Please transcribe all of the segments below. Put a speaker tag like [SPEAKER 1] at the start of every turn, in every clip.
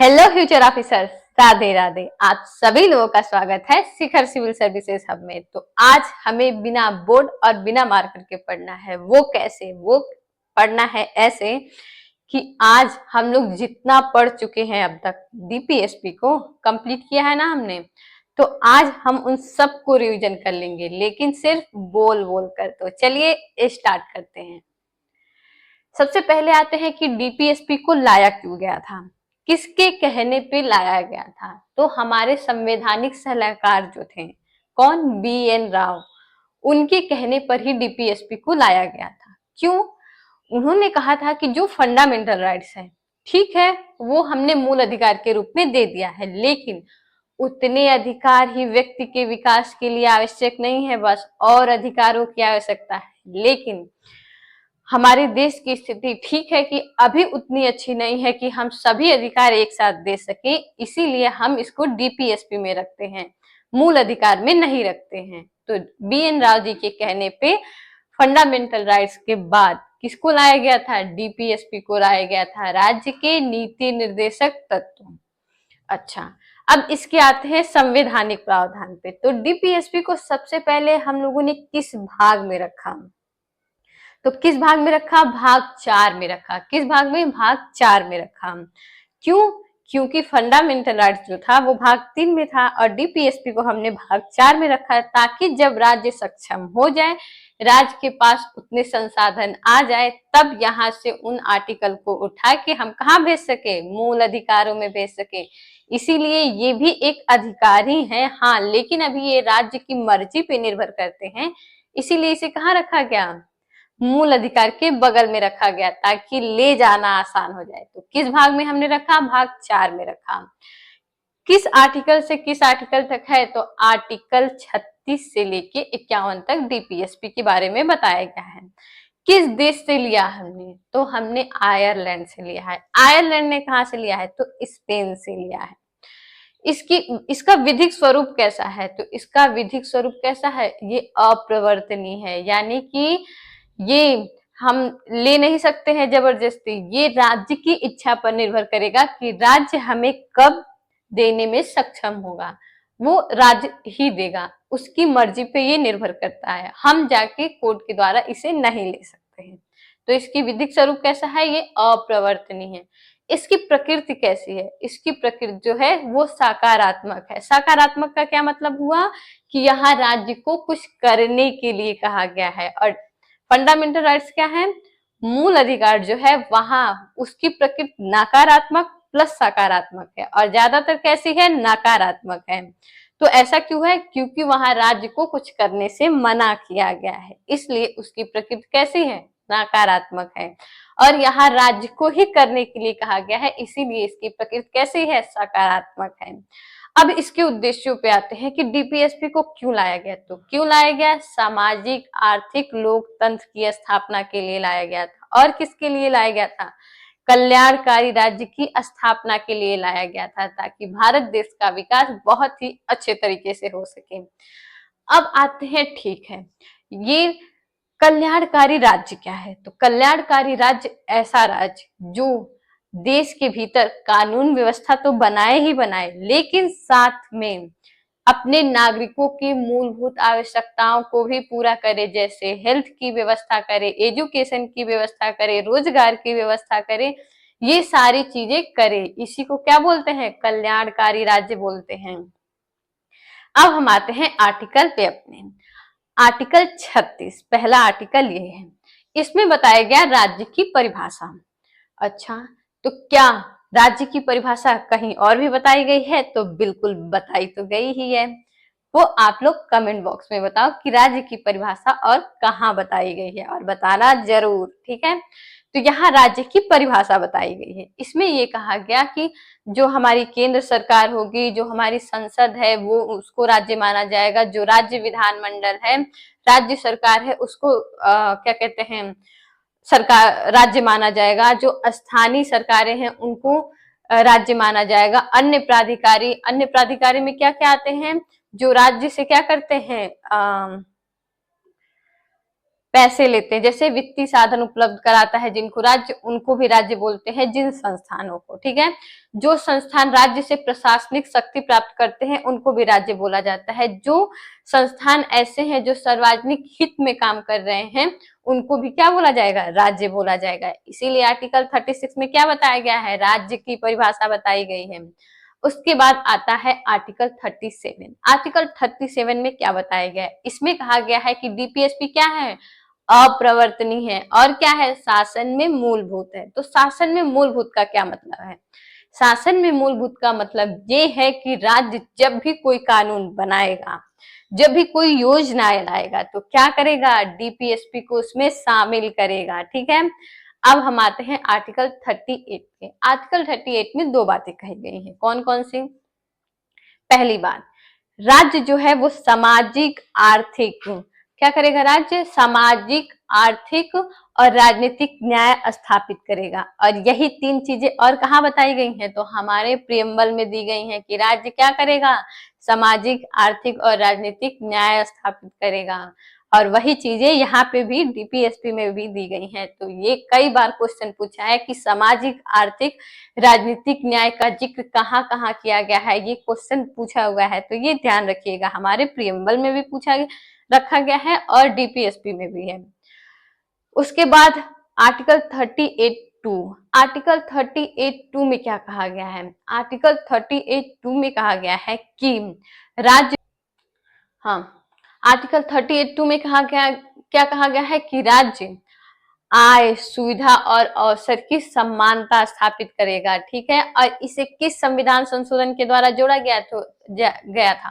[SPEAKER 1] Hello future officers, Radhe Radhe. आप सभी लोगों का स्वागत है शिखर सिविल सर्विसेज हब में। तो आज हमें बिना बोर्ड और बिना मार्कर के पढ़ना है। वो कैसे? वो पढ़ना है ऐसे कि आज हम लोग जितना पढ़ चुके हैं अब तक, डीपीएसपी को कंप्लीट किया है ना हमने, तो आज हम उन सब को रिवीजन कर लेंगे, लेकिन सिर्फ बोल बोल कर। तो चलिए स्टार्ट करते हैं। सबसे पहले आते हैं कि डीपीएसपी को लाया क्यों गया था, किसके कहने पे लाया गया था। तो हमारे संवैधानिक सलाहकार जो थे, कौन? बीएन राव, उनके कहने पर ही डीपीएसपी को लाया गया था। क्यों? उन्होंने कहा था कि जो फंडामेंटल राइट्स है, ठीक है, वो हमने मूल अधिकार के रूप में दे दिया है, लेकिन उतने अधिकार ही व्यक्ति के विकास के लिए आवश्यक नहीं है, बस और अधिकारों की आवश्यकता है। लेकिन हमारे देश की स्थिति ठीक है कि अभी उतनी अच्छी नहीं है कि हम सभी अधिकार एक साथ दे सके, इसीलिए हम इसको डीपीएसपी में रखते हैं, मूल अधिकार में नहीं रखते हैं। तो बीएन राव जी के कहने पे फंडामेंटल राइट्स के बाद किसको लाया गया था? डीपीएसपी को लाया गया था, राज्य के नीति निर्देशक तत्व। अच्छा, अब इसके आते हैं संवैधानिक प्रावधान पे। तो डीपीएसपी को सबसे पहले हम लोगों ने किस भाग में रखा? तो किस भाग में रखा? भाग 4 में रखा। किस भाग में? भाग 4 में रखा। क्यों? क्योंकि फंडामेंटल राइट्स जो था वो भाग 3 में था और डीपीएसपी को हमने भाग 4 में रखा है, ताकि जब राज्य सक्षम हो जाए, राज्य के पास उतने संसाधन आ जाए, तब यहाँ से उन आर्टिकल को उठा के हम कहाँ भेज सके? मूल अधिकारों में भेज सके। इसीलिए ये भी एक अधिकार ही है, हाँ, लेकिन अभी ये राज्य की मर्जी पे निर्भर करते हैं, इसीलिए इसे कहाँ रखा गया? मूल अधिकार के बगल में रखा गया, ताकि ले जाना आसान हो जाए। तो किस भाग में हमने रखा? भाग 4 में रखा। किस आर्टिकल से किस आर्टिकल तक है? तो आर्टिकल 36 से लेके 51 तक डीपीएसपी के बारे में बताया गया है। किस देश से लिया हमने? तो हमने आयरलैंड से लिया है। आयरलैंड ने कहाँ से लिया है? तो स्पेन से लिया है। इसका विधिक स्वरूप कैसा है? तो इसका विधिक स्वरूप कैसा है? ये अप्रवर्तनीय है, यानी कि ये हम ले नहीं सकते हैं जबरदस्ती। ये राज्य की इच्छा पर निर्भर करेगा कि राज्य हमें कब देने में सक्षम होगा, वो राज्य ही देगा, उसकी मर्जी पे ये निर्भर करता है। हम जाके कोर्ट के द्वारा इसे नहीं ले सकते हैं। तो इसकी विधिक स्वरूप कैसा है? ये अप्रवर्तनीय है। इसकी प्रकृति कैसी है? इसकी प्रकृति जो है वो सकारात्मक है। सकारात्मक का क्या मतलब हुआ? कि यहाँ राज्य को कुछ करने के लिए कहा गया है। और फंडामेंटल राइट्स क्या है? मूल अधिकार जो है वहां उसकी प्रकृति नकारात्मक प्लस सकारात्मक है, और ज्यादातर कैसी है? नकारात्मक है। तो ऐसा क्यों है? क्योंकि वहां राज्य को कुछ करने से मना किया गया है, इसलिए उसकी प्रकृति कैसी है? नकारात्मक है। और यहाँ राज्य को ही करने के लिए कहा गया है, इसीलिए इसकी प्रकृति कैसी है? सकारात्मक है। अब इसके उद्देश्यों पे आते हैं कि डीपीएसपी को क्यों लाया गया। तो क्यों लाया गया? सामाजिक आर्थिक लोकतंत्र की स्थापना के लिए लाया गया था। और किसके लिए लाया गया था? कल्याणकारी राज्य की स्थापना के लिए लाया गया था, ताकि भारत देश का विकास बहुत ही अच्छे तरीके से हो सके। अब आते हैं, ठीक है, ये कल्याणकारी राज्य क्या है? तो कल्याणकारी राज्य ऐसा राज्य जो देश के भीतर कानून व्यवस्था तो बनाए ही बनाए, लेकिन साथ में अपने नागरिकों की मूलभूत आवश्यकताओं को भी पूरा करे, जैसे हेल्थ की व्यवस्था करे, एजुकेशन की व्यवस्था करे, रोजगार की व्यवस्था करे, ये सारी चीजें करे। इसी को क्या बोलते हैं? कल्याणकारी राज्य बोलते हैं। अब हम आते हैं आर्टिकल पे अपने। आर्टिकल 36, पहला आर्टिकल ये है, इसमें बताया गया राज्य की परिभाषा। अच्छा, तो क्या राज्य की परिभाषा कहीं और भी बताई गई है? तो बिल्कुल बताई तो गई ही है। वो आप लोग कमेंट बॉक्स में बताओ कि राज्य की परिभाषा और कहाँ बताई गई है, और बताना जरूर, ठीक है। तो यहाँ राज्य की परिभाषा बताई गई है। इसमें ये कहा गया कि जो हमारी केंद्र सरकार होगी, जो हमारी संसद है, वो उसको राज्य माना जाएगा। जो राज्य विधानमंडल है, राज्य सरकार है, उसको क्या कहते हैं? सरकार राज्य माना जाएगा। जो स्थानीय सरकारें हैं उनको राज्य माना जाएगा। अन्य प्राधिकारी में क्या क्या आते हैं? जो राज्य से क्या करते हैं? पैसे लेते हैं, जैसे वित्तीय साधन उपलब्ध कराता है जिनको राज्य, उनको भी राज्य बोलते हैं, जिन संस्थानों को, ठीक है। जो संस्थान राज्य से प्रशासनिक शक्ति प्राप्त करते हैं उनको भी राज्य बोला जाता है। जो संस्थान ऐसे हैं जो सार्वजनिक हित में काम कर रहे हैं उनको भी क्या बोला जाएगा, राज्य बोला जाएगा। इसीलिए आर्टिकल 36 में क्या बताया गया है, राज्य की परिभाषा बताई गई है। उसके बाद आता है आर्टिकल 37। आर्टिकल 37 में क्या बताया गया है, इसमें कहा गया है कि डीपीएसपी क्या है, अप्रवर्तनीय है और क्या है, शासन में मूलभूत है। तो शासन में मूलभूत का क्या मतलब है, शासन में मूलभूत का मतलब ये है कि राज्य जब भी कोई कानून बनाएगा, जब भी कोई योजना लाएगा तो क्या करेगा, डीपीएसपी को उसमें शामिल करेगा, ठीक है। अब हम आते हैं आर्टिकल 38 के। आर्टिकल 38 में दो बातें कही गई हैं, कौन कौन सी। पहली बात, राज्य जो है वो सामाजिक आर्थिक, क्या करेगा, राज्य सामाजिक आर्थिक और राजनीतिक न्याय स्थापित करेगा। और यही तीन चीजें और कहाँ बताई गई हैं, तो हमारे प्रियम्बल में दी गई हैं कि राज्य क्या करेगा, सामाजिक आर्थिक और राजनीतिक न्याय स्थापित करेगा। और वही चीजें यहाँ पे भी डीपीएसपी में भी दी गई हैं। तो ये कई बार क्वेश्चन पूछा है कि सामाजिक आर्थिक राजनीतिक न्याय का जिक्र कहाँ कहाँ किया गया है, ये क्वेश्चन पूछा हुआ है। तो ये ध्यान रखिएगा, हमारे प्रियम्बल में भी रखा गया है और डीपीएसपी में भी है। उसके बाद आर्टिकल 38(2), आर्टिकल 38(2) में क्या कहा गया है, आर्टिकल 38(2) में कहा गया है कि राज्य, हाँ, आर्टिकल 38(2) में कहा गया, क्या कहा गया है कि राज्य आय, सुविधा और अवसर की समानता स्थापित करेगा, ठीक है। और इसे किस संविधान संशोधन के द्वारा जोड़ा गया था,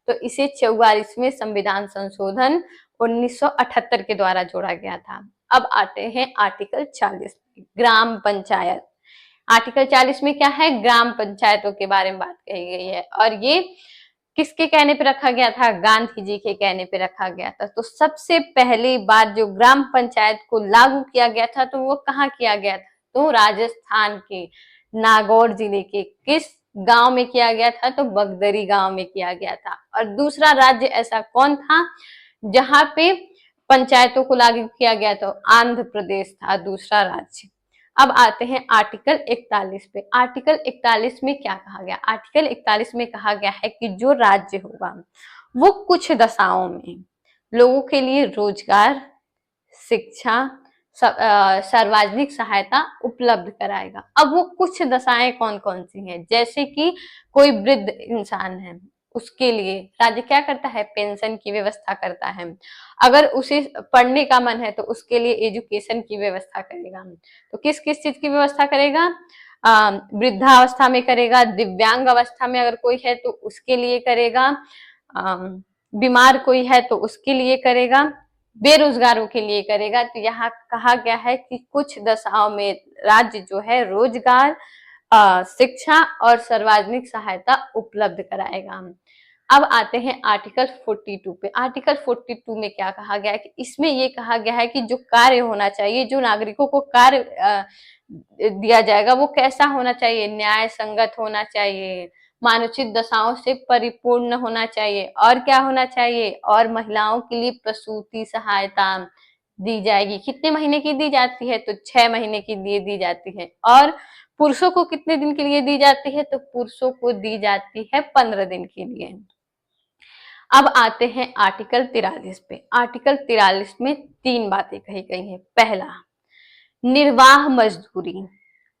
[SPEAKER 1] तो इसे 44वें संविधान संशोधन 1978 के द्वारा जोड़ा गया था। अब आते हैं आर्टिकल 40, ग्राम पंचायत। आर्टिकल 40 में क्या है, ग्राम पंचायतों के बारे में बात कही गई है। और ये किसके कहने पे रखा गया था, गांधी जी के कहने पे रखा गया था। तो सबसे पहली बार जो ग्राम पंचायत को लागू किया गया था तो वो कहाँ किया गया था, तो राजस्थान के नागौर जिले के किस गांव में किया गया था, तो बगदरी गांव में किया गया था। और दूसरा राज्य ऐसा कौन था जहां पे पंचायतों को लागू किया गया, तो आंध्र प्रदेश था दूसरा राज्य। अब आते हैं आर्टिकल 41 पे। आर्टिकल 41 में क्या कहा गया, आर्टिकल 41 में कहा गया है कि जो राज्य होगा वो कुछ दशाओं में लोगों के लिए रोजगार, शिक्षा, सार्वजनिक सहायता उपलब्ध कराएगा। अब वो कुछ दशाएं कौन कौन सी हैं, जैसे कि कोई वृद्ध इंसान है उसके लिए राज्य क्या करता है, पेंशन की व्यवस्था करता है। अगर उसे पढ़ने का मन है तो उसके लिए एजुकेशन की व्यवस्था करेगा। तो किस किस चीज की व्यवस्था करेगा, वृद्धावस्था में करेगा, दिव्यांग अवस्था में अगर कोई है तो उसके लिए करेगा, बीमार कोई है तो उसके लिए करेगा, बेरोजगारों के लिए करेगा। तो यहाँ कहा गया है कि कुछ दशाओं में राज्य जो है रोजगार, शिक्षा और सार्वजनिक सहायता उपलब्ध कराएगा। अब आते हैं आर्टिकल 42 पे। आर्टिकल 42 में क्या कहा गया है कि इसमें ये कहा गया है कि जो कार्य होना चाहिए, जो नागरिकों को कार्य दिया जाएगा वो कैसा होना चाहिए, न्याय संगत होना चाहिए, मानवोचित दशाओं से परिपूर्ण होना चाहिए, और क्या होना चाहिए, और महिलाओं के लिए प्रसूति सहायता दी जाएगी। कितने महीने की दी जाती है, तो 6 महीने के लिए दी जाती है। और पुरुषों को कितने दिन के लिए दी जाती है, तो पुरुषों को दी जाती है 15 दिन के लिए। अब आते हैं आर्टिकल 43 पे। आर्टिकल 43 में 3 बातें कही गई हैं। पहला, निर्वाह मजदूरी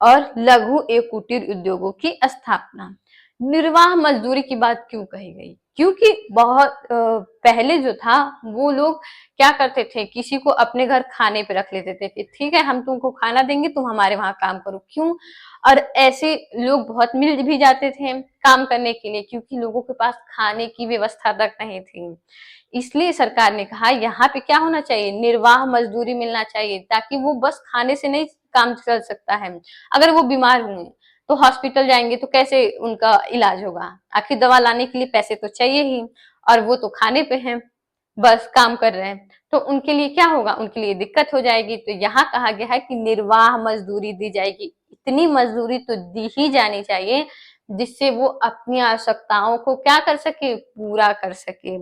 [SPEAKER 1] और लघु एवं कुटीर उद्योगों की स्थापना। निर्वाह मजदूरी की बात क्यों कही गई, क्योंकि बहुत पहले जो था वो लोग क्या करते थे, किसी को अपने घर खाने पे रख लेते थे कि ठीक है हम तुमको खाना देंगे, तुम हमारे वहां काम करो। क्यों, और ऐसे लोग बहुत मिल भी जाते थे काम करने के लिए, क्योंकि लोगों के पास खाने की व्यवस्था तक नहीं थी। इसलिए सरकार ने कहा यहाँ पे क्या होना चाहिए, निर्वाह मजदूरी मिलना चाहिए, ताकि वो बस खाने से नहीं काम चल सकता है। अगर वो बीमार हुए तो हॉस्पिटल जाएंगे तो कैसे उनका इलाज होगा, आखिर दवा लाने के लिए पैसे तो चाहिए ही, और वो तो खाने पे हैं, बस काम कर रहे हैं, तो उनके लिए क्या होगा, उनके लिए दिक्कत हो जाएगी। तो यहाँ कहा गया है कि निर्वाह मजदूरी दी जाएगी। इतनी मजदूरी तो दी ही जानी चाहिए जिससे वो अपनी आवश्यकताओं को क्या कर सके, पूरा कर सके।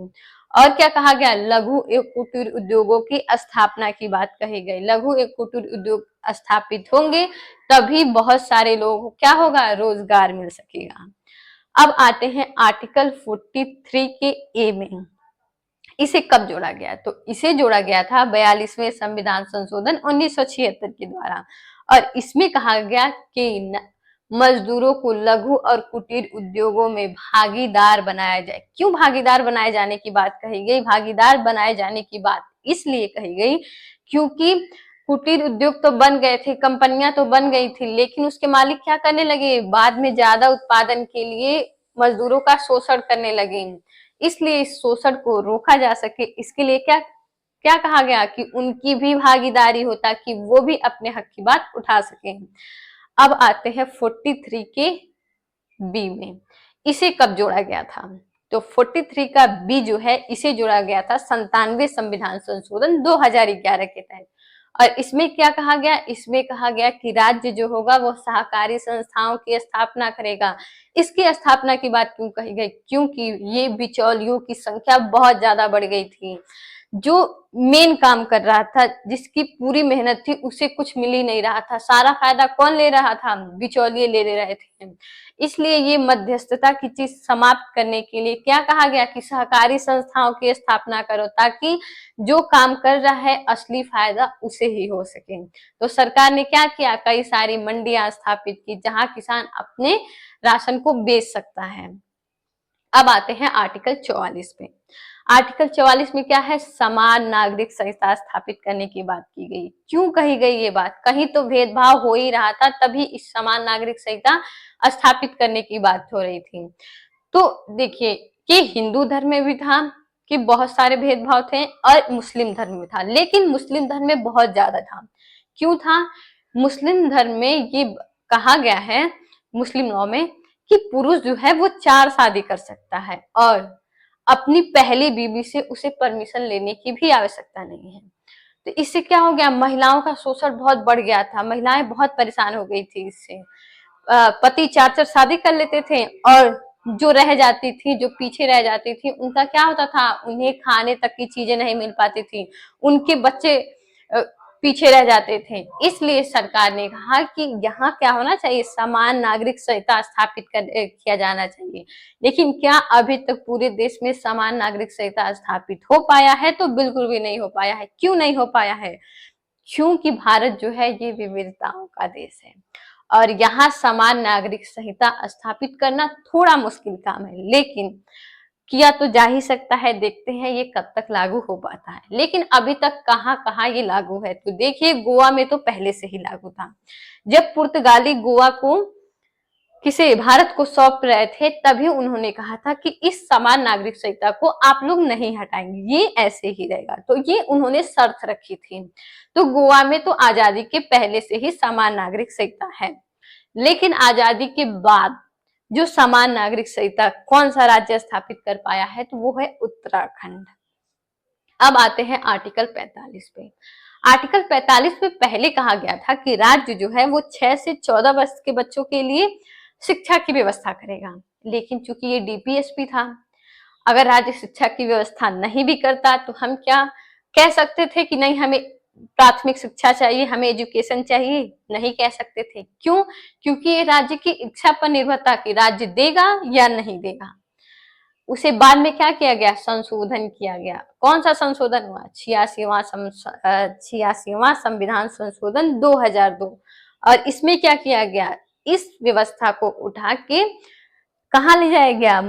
[SPEAKER 1] और क्या कहा गया, लघु एवं कुटीर उद्योगों की स्थापना की बात कही गई। लघु एवं कुटीर उद्योग स्थापित होंगे तभी बहुत सारे लोगों को क्या होगा, रोजगार मिल सकेगा। अब आते हैं आर्टिकल 43 के ए में। इसे कब जोड़ा गया, तो इसे जोड़ा गया था 42वें संविधान संशोधन 1976 के द्वारा। और इसमें कहा गया कि मजदूरों को लघु और कुटीर उद्योगों में भागीदार बनाया जाए। क्यों भागीदार बनाए जाने की बात कही गई, भागीदार बनाए जाने की बात इसलिए कही गई क्योंकि कुटीर उद्योग तो बन गए थे, कंपनियां तो बन गई थी, लेकिन उसके मालिक क्या करने लगे, बाद में ज्यादा उत्पादन के लिए मजदूरों का शोषण करने लगे। इसलिए इस शोषण को रोका जा सके, इसके लिए क्या क्या कहा गया कि उनकी भी भागीदारी हो ताकि वो भी अपने हक की बात उठा सके। अब आते हैं 43 के बी में। इसे कब जोड़ा गया था, तो 43 का बी जो है इसे जोड़ा गया था 97वें संविधान संशोधन 2011 के तहत। और इसमें क्या कहा गया, इसमें कहा गया कि राज्य जो होगा वो सहकारी संस्थाओं की स्थापना करेगा। इसकी स्थापना की बात क्यों कही गई, क्योंकि ये बिचौलियों की संख्या बहुत ज्यादा बढ़ गई थी। जो मेन काम कर रहा था, जिसकी पूरी मेहनत थी, उसे कुछ मिल ही नहीं रहा था। सारा फायदा कौन ले रहा था, बिचौलिए ले रहे थे। इसलिए ये मध्यस्थता की चीज समाप्त करने के लिए क्या कहा गया कि सहकारी संस्थाओं की स्थापना करो ताकि जो काम कर रहा है असली फायदा उसे ही हो सके। तो सरकार ने क्या किया, कई सारी मंडियां स्थापित की जहां किसान अपने राशन को बेच सकता है। अब आते हैं आर्टिकल 44 पे। आर्टिकल 44 में क्या है, समान नागरिक संहिता स्थापित करने की बात की गई। क्यों कही गई ये बात, कहीं तो भेदभाव हो ही रहा था, तभी इस समान नागरिक संहिता स्थापित करने की बात हो रही थी। तो देखिए कि हिंदू धर्म में भी था कि बहुत सारे भेदभाव थे और मुस्लिम धर्म में था, लेकिन मुस्लिम धर्म में बहुत ज्यादा था। क्यों था, मुस्लिम धर्म में ये कहा गया है, मुस्लिम लॉ में, कि पुरुष जो है वो 4 शादी कर सकता है और अपनी पहली बीवी से उसे परमिशन लेने की भी आवश्यकता नहीं है। तो इससे क्या हो गया, महिलाओं का शोषण बहुत बढ़ गया था, महिलाएं बहुत परेशान हो गई थी इससे। पति 4 शादी कर लेते थे और जो रह जाती थी, जो पीछे रह जाती थी, उनका क्या होता था, उन्हें खाने तक की चीजें नहीं मिल पाती थी, उनके बच्चे पीछे रह जाते थे। इसलिए सरकार ने कहा कि यहाँ क्या होना चाहिए, समान नागरिक संहिता स्थापित किया जाना चाहिए। लेकिन क्या अभी तक पूरे देश में समान नागरिक संहिता स्थापित हो पाया है, तो बिल्कुल भी नहीं हो पाया है। क्यों नहीं हो पाया है, क्योंकि भारत जो है ये विविधताओं का देश है और यहाँ समान नागरिक संहिता स्थापित करना थोड़ा मुश्किल काम है, लेकिन किया तो जा ही सकता है। देखते हैं ये कब तक लागू हो पाता है। लेकिन अभी तक कहाँ कहाँ ये लागू है, तो देखिए गोवा में तो पहले से ही लागू था। जब पुर्तगाली गोवा को किसे, भारत को सौंप रहे थे, तभी उन्होंने कहा था कि इस समान नागरिक संहिता को आप लोग नहीं हटाएंगे, ये ऐसे ही रहेगा। तो ये उन्होंने शर्त रखी थी। तो गोवा में तो आजादी के पहले से ही समान नागरिक संहिता है, लेकिन आजादी के बाद जो समान नागरिक संहिता कौन सा राज्य स्थापित कर पाया है, तो वो है उत्तराखंड। अब आते हैं आर्टिकल 45 पे। आर्टिकल 45 में पहले कहा गया था कि राज्य जो है वो 6 से 14 वर्ष के बच्चों के लिए शिक्षा की व्यवस्था करेगा, लेकिन चूंकि ये डीपीएसपी था, अगर राज्य शिक्षा की व्यवस्था नहीं भी करता तो हम क्या कह सकते थे कि नहीं हमें प्राथमिक शिक्षा चाहिए, हमें एजुकेशन चाहिए, नहीं कह सकते थे। क्यों, क्योंकि ये राज्य की इच्छा पर निर्भर था कि राज्य देगा या नहीं देगा। उसे बाद में क्या किया गया, संशोधन किया गया। कौन सा संशोधन हुआ, 86वां संविधान संशोधन 2002। और इसमें क्या किया गया, इस व्यवस्था को उठा के कहाँ ले जाया गया,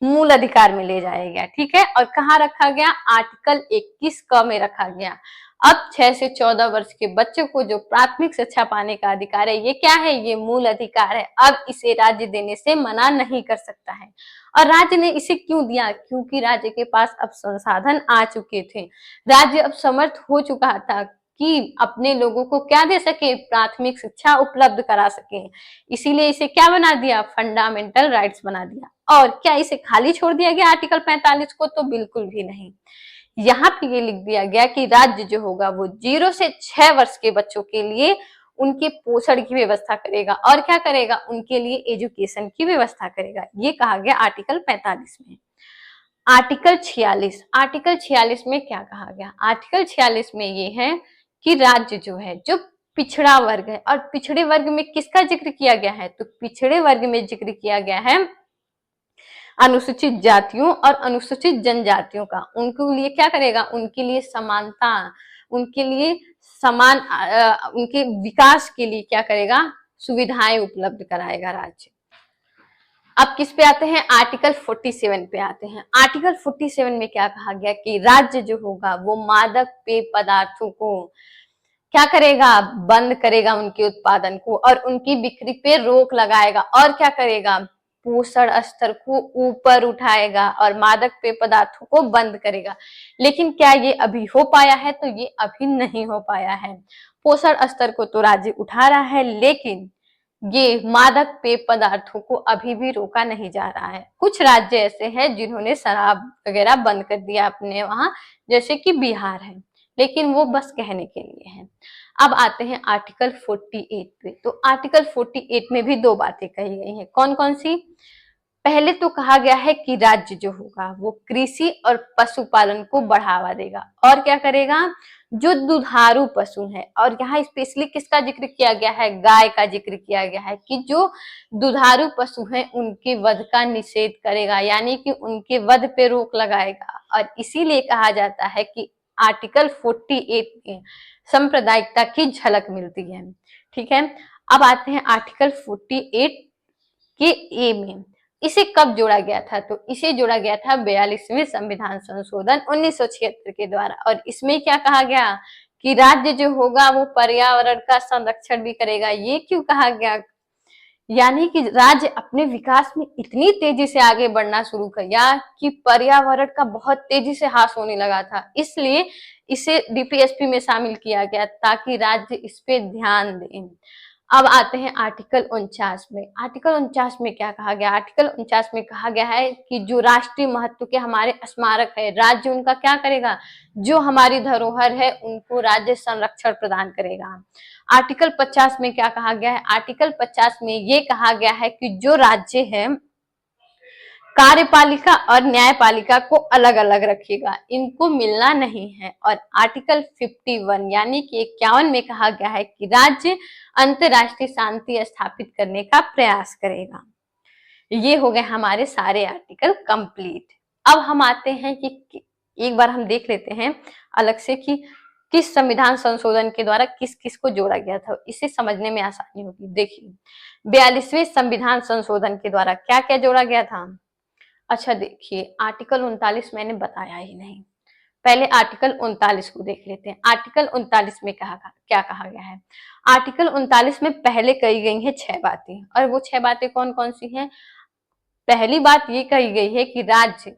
[SPEAKER 1] मूल अधिकार में ले जाया गया, ठीक है। और कहाँ रखा गया, आर्टिकल 21 क में रखा गया। अब 6 से 14 वर्ष के बच्चों को जो प्राथमिक शिक्षा पाने का अधिकार है, ये क्या है, ये मूल अधिकार है। अब इसे राज्य देने से मना नहीं कर सकता है। और राज्य ने इसे क्यों दिया, क्योंकि राज्य के पास अब संसाधन आ चुके थे, राज्य अब समर्थ हो चुका था कि अपने लोगों को क्या दे सके, प्राथमिक शिक्षा उपलब्ध करा सके। इसीलिए इसे क्या बना दिया, फंडामेंटल राइट्स बना दिया। और क्या इसे खाली छोड़ दिया गया आर्टिकल 45 को, तो बिल्कुल भी नहीं। यहाँ पे ये लिख दिया गया कि राज्य जो होगा वो 0 से 6 वर्ष के बच्चों के लिए उनके पोषण की व्यवस्था करेगा और क्या करेगा, उनके लिए एजुकेशन की व्यवस्था करेगा। ये कहा गया आर्टिकल 45 में। आर्टिकल 46, आर्टिकल 46 में क्या कहा गया, आर्टिकल 46 में ये है कि राज्य जो है, जो पिछड़ा वर्ग है, और पिछड़े वर्ग में किसका जिक्र किया गया है, तो पिछड़े वर्ग में जिक्र किया गया है अनुसूचित जातियों और अनुसूचित जनजातियों का। उनके लिए क्या करेगा, उनके लिए समानता, उनके लिए समान उनके विकास के लिए क्या करेगा, सुविधाएं उपलब्ध कराएगा राज्य। अब किस पे आते हैं, आर्टिकल 47 पे आते हैं। आर्टिकल 47 में क्या कहा गया कि राज्य जो होगा वो मादक पेय पदार्थों को क्या करेगा, बंद करेगा उनके उत्पादन को, और उनकी बिक्री पे रोक लगाएगा, और क्या करेगा, पोषण स्तर को ऊपर उठाएगा और मादक पेय पदार्थों को बंद करेगा। लेकिन क्या ये अभी हो पाया है, तो ये अभी नहीं हो पाया है। पोषण स्तर को तो राज्य उठा रहा है, लेकिन ये मादक पेय पदार्थों को अभी भी रोका नहीं जा रहा है। कुछ राज्य ऐसे हैं जिन्होंने शराब वगैरह बंद कर दिया अपने वहां, जैसे कि बिहार है, लेकिन वो बस कहने के लिए है। अब आते हैं आर्टिकल 48 पे। तो आर्टिकल 48 में भी दो बातें कही गई हैं। कौन कौन सी, पहले तो कहा गया है कि राज्य जो होगा वो कृषि और पशुपालन को बढ़ावा देगा, और क्या करेगा, जो दुधारू पशु है, और यहाँ स्पेशली किसका जिक्र किया गया है, गाय का जिक्र किया गया है, कि जो दुधारू पशु हैं उनके वध का निषेध करेगा, यानी कि उनके वध पे रोक लगाएगा। और इसीलिए कहा जाता है कि आर्टिकल 48 में सांप्रदायिकता की झलक मिलती है। ठीक है, अब आते हैं आर्टिकल 48 के ए में। इसे कब जोड़ा गया था, तो इसे जोड़ा गया था 42वें संविधान संशोधन 1976 के द्वारा। और इसमें क्या कहा गया कि राज्य जो होगा वो पर्यावरण का संरक्षण भी करेगा। ये क्यों कहा गया, यानी कि राज्य अपने विकास में इतनी तेजी से आगे बढ़ना शुरू किया कि पर्यावरण का बहुत तेजी से ह्रास होने लगा था, इसलिए इसे डीपीएसपी में शामिल किया गया ताकि राज्य इस पे ध्यान दें। अब आते हैं आर्टिकल 49 में। आर्टिकल 49 में क्या कहा गया, आर्टिकल 49 में कहा गया है कि जो राष्ट्रीय महत्व के हमारे स्मारक है, राज्य उनका क्या करेगा, जो हमारी धरोहर है उनको राज्य संरक्षण प्रदान करेगा। आर्टिकल 50 में क्या कहा गया है, आर्टिकल 50 में ये कहा गया है कि जो राज्य है कार्यपालिका और न्यायपालिका को अलग अलग रखेगा, इनको मिलना नहीं है। और आर्टिकल 51 यानी कि 51 में कहा गया है कि राज्य अंतरराष्ट्रीय शांति स्थापित करने का प्रयास करेगा। ये हो गए हमारे सारे आर्टिकल कंप्लीट। अब हम आते हैं कि एक बार हम देख लेते हैं अलग से कि किस संविधान संशोधन के द्वारा किस किस को जोड़ा गया था, इसे समझने में आसानी होगी। देखिए 42वें संविधान संशोधन के द्वारा क्या क्या जोड़ा गया था। अच्छा देखिए, आर्टिकल 39 मैंने बताया ही नहीं, पहले आर्टिकल 39 को देख लेते हैं। आर्टिकल 39 में क्या कहा गया है, आर्टिकल 39 में पहले कही गई है 6 बातें, और वो 6 बातें कौन कौन सी हैं। पहली बात ये कही गई है कि राज्य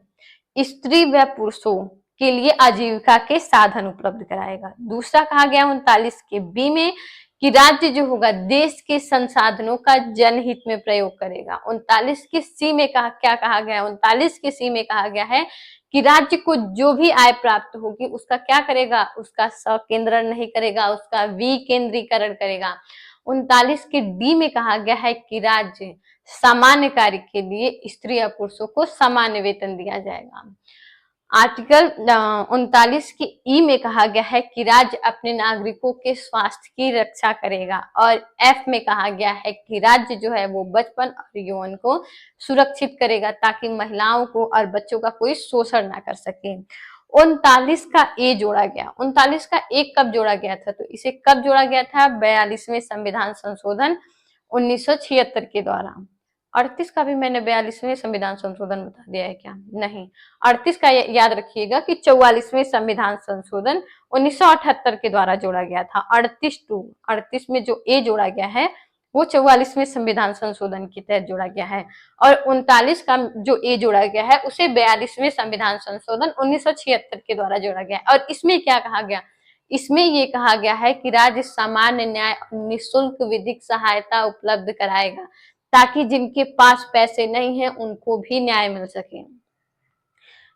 [SPEAKER 1] स्त्री व पुरुषों के लिए आजीविका के साधन उपलब्ध कराएगा। दूसरा कहा गया 39 के बी में कि राज्य जो होगा देश के संसाधनों का जनहित में प्रयोग करेगा। 39 के सी में क्या कहा गया, 39 के सी में कहा गया है कि राज्य को जो भी आय प्राप्त होगी उसका क्या करेगा, उसका संकेंद्रण नहीं करेगा, उसका विकेंद्रीकरण करेगा। 39 के डी में कहा गया है कि राज्य सामान्य कार्य के लिए स्त्री या पुरुषों को सामान्य वेतन दिया जाएगा। आर्टिकल 39 के ई में कहा गया है कि राज्य अपने नागरिकों के स्वास्थ्य की रक्षा करेगा। और एफ में कहा गया है कि राज्य जो है वो बचपन और यौवन को सुरक्षित करेगा ताकि महिलाओं को और बच्चों का कोई शोषण ना कर सके। 39 का ए जोड़ा गया। 39 का ए कब जोड़ा गया था, तो इसे कब जोड़ा गया था, 42वें संविधान संशोधन 1976 के द्वारा। 38 का भी मैंने 42वें संविधान संशोधन बता दिया है क्या, नहीं। 38 का याद रखिएगा कि 44वें संविधान संशोधन 1978 के द्वारा जोड़ा गया था। 38 में जो ए जोड़ा गया है वो 44वें संविधान संशोधन के तहत जोड़ा गया है, और 39 का जो ए जोड़ा गया है उसे 42वें संविधान संशोधन 1976 के द्वारा जोड़ा गया है। और इसमें क्या कहा गया, इसमें ये कहा गया है कि राज्य सामान्य न्याय निःशुल्क विधिक सहायता उपलब्ध कराएगा ताकि जिनके पास पैसे नहीं है उनको भी न्याय मिल सके।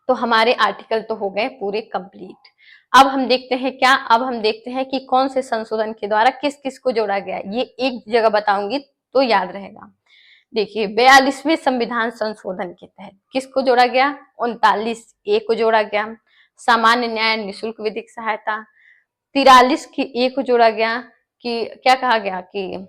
[SPEAKER 1] तो हमारे आर्टिकल तो हो गए पूरे कंप्लीट। अब हम देखते हैं क्या, अब हम देखते हैं कि कौन से संशोधन के द्वारा किस किस को जोड़ा गया। ये एक जगह बताऊंगी तो याद रहेगा। देखिए 42वें संविधान संशोधन के तहत किसको जोड़ा गया, 39A को जोड़ा गया, सामान्य न्याय निशुल्क विधिक सहायता। 43 की A को जोड़ा गया कि क्या कहा गया कि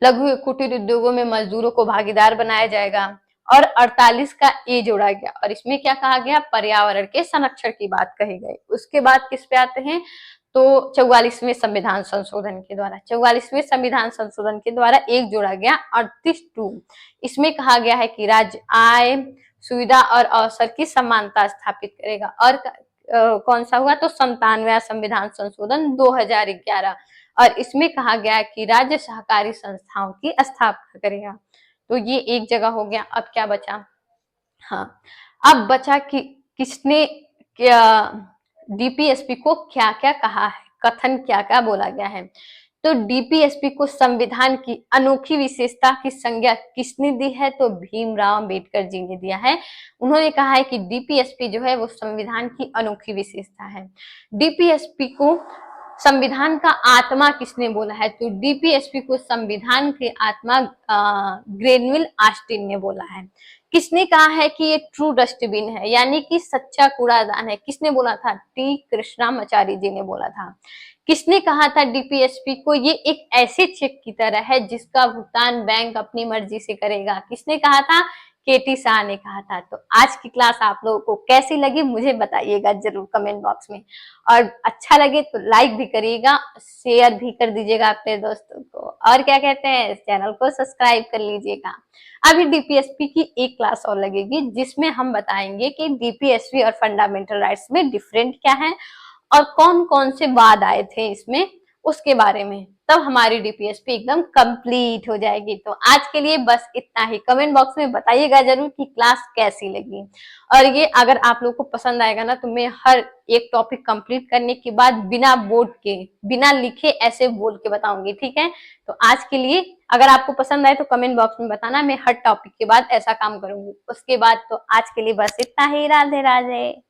[SPEAKER 1] लघु कुटीर उद्योगों में मजदूरों को भागीदार बनाया जाएगा। और 48 का ए जोड़ा गया और इसमें क्या कहा गया, पर्यावरण के संरक्षण की बात कही गई। उसके बाद किस पे आते हैं, तो 44वें संविधान संशोधन के द्वारा, 44वें संविधान संशोधन के द्वारा एक जोड़ा गया 38(2). इसमें कहा गया है कि राज्य आय, सुविधा और अवसर की समानता स्थापित करेगा। और कौन सा हुआ, तो 97वां संविधान संशोधन 2011 और इसमें कहा गया कि राज्य सहकारी संस्थाओं की स्थापना करेगा। तो ये एक जगह हो गया। अब क्या बचा, हाँ अब बचा कि किसने क्या डीपीएसपी को क्या क्या कहा है, कथन क्या क्या बोला गया है। तो डीपीएसपी को संविधान की अनोखी विशेषता की संज्ञा किसने दी है, तो भीमराव अंबेडकर जी ने दिया है। उन्होंने कहा है कि डीपीएसपी जो है वो संविधान की अनोखी विशेषता है। डीपीएसपी को संविधान का आत्मा किसने बोला है, तो डीपीएसपी को संविधान के आत्मा ग्रेनविल ऑस्टिन ने बोला है। किसने कहा है कि ये ट्रू डस्टबिन है, यानी कि सच्चा कूड़ादान है, किसने बोला था, टी कृष्णामाचारी जी ने बोला था। किसने कहा था डीपीएसपी को ये एक ऐसे चेक की तरह है जिसका भुगतान बैंक अपनी मर्जी से करेगा, किसने कहा था, केटी शाह ने कहा था। तो आज की क्लास आप लोगों को कैसी लगी मुझे बताइएगा जरूर कमेंट बॉक्स में, और अच्छा लगे तो लाइक भी करिएगा, शेयर भी कर दीजिएगा अपने दोस्तों को, और क्या कहते हैं चैनल को सब्सक्राइब कर लीजिएगा। अभी डीपीएसपी की एक क्लास और लगेगी जिसमें हम बताएंगे कि डीपीएसपी और फंडामेंटल राइट्स में डिफरेंट क्या है और कौन कौन से वाद आए थे इसमें, उसके बारे में, तब हमारी डीपीएसपी एकदम कंप्लीट हो जाएगी। तो आज के लिए बस इतना ही। कमेंट बॉक्स में बताइएगा जरूर कि क्लास कैसी लगी, और ये अगर आप लोग को पसंद आएगा ना तो मैं हर एक टॉपिक कंप्लीट करने के बाद बिना बोर्ड के, बिना लिखे ऐसे बोल के बताऊंगी, ठीक है। तो आज के लिए अगर आपको पसंद आए तो कमेंट बॉक्स में बताना, मैं हर टॉपिक के बाद ऐसा काम करूंगी। उसके बाद तो आज के लिए बस इतना ही। राधे राधे।